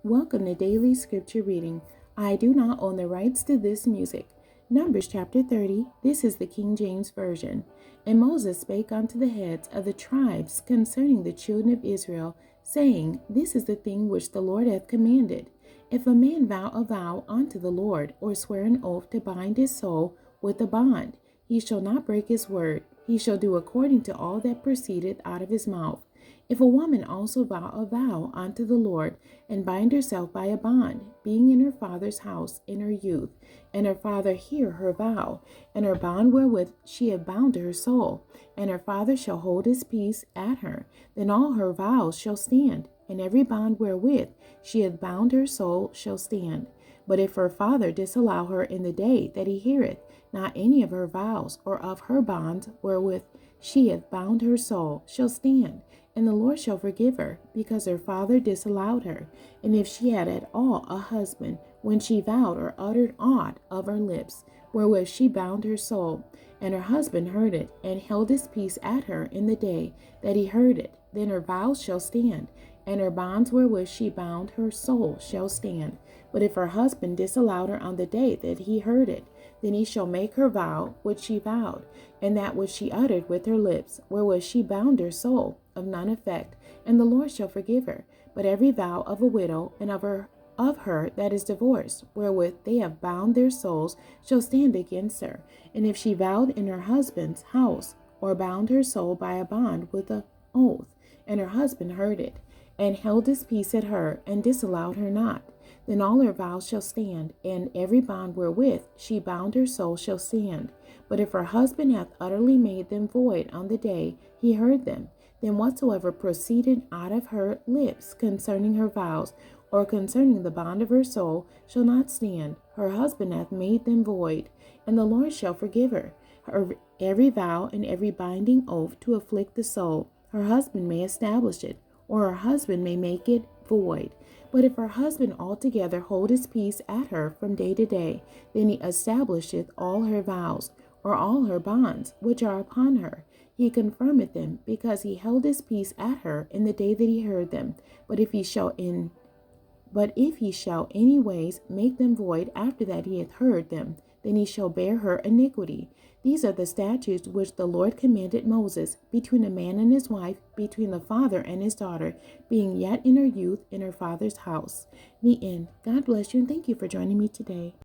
Welcome to Daily Scripture Reading. I do not own the rights to this music. Numbers chapter 30. This is the King James Version. And Moses spake unto the heads of the tribes concerning the children of Israel, saying, This is the thing which the Lord hath commanded. If a man vow a vow unto the Lord, or swear an oath to bind his soul with a bond, he shall not break his word. He shall do according to all that proceedeth out of his mouth. If a woman also vow a vow unto the Lord, and bind herself by a bond, being in her father's house in her youth, and her father hear her vow, and her bond wherewith she hath bound her soul, and her father shall hold his peace at her, then all her vows shall stand, and every bond wherewith she hath bound her soul shall stand. But if her father disallow her in the day that he heareth not any of her vows, or of her bonds wherewith she hath bound her soul, shall stand, and the Lord shall forgive her, because her father disallowed her. And if she had at all a husband, when she vowed or uttered aught of her lips, wherewith she bound her soul, and her husband heard it, and held his peace at her in the day that he heard it, then her vows shall stand, and her bonds wherewith she bound her soul shall stand. But if her husband disallowed her on the day that he heard it, then he shall make her vow which she vowed, and that which she uttered with her lips, wherewith she bound her soul, of none effect, and the Lord shall forgive her. But every vow of a widow and of her that is divorced, wherewith they have bound their souls, shall stand against her. And if she vowed in her husband's house, or bound her soul by a bond with an oath, and her husband heard it, and held his peace at her, and disallowed her not, then all her vows shall stand, and every bond wherewith she bound her soul shall stand. But if her husband hath utterly made them void on the day he heard them, then whatsoever proceeded out of her lips concerning her vows, or concerning the bond of her soul, shall not stand. Her husband hath made them void, and the Lord shall forgive her. Every vow and every binding oath to afflict the soul, her husband may establish it, or her husband may make it void. But if her husband altogether hold his peace at her from day to day, then he establisheth all her vows, or all her bonds, which are upon her. He confirmeth them, because he held his peace at her in the day that he heard them. But if he shall any ways make them void after that he hath heard them, then he shall bear her iniquity. These are the statutes which the Lord commanded Moses, between a man and his wife, between the father and his daughter, being yet in her youth in her father's house. The end. God bless you, and thank you for joining me today.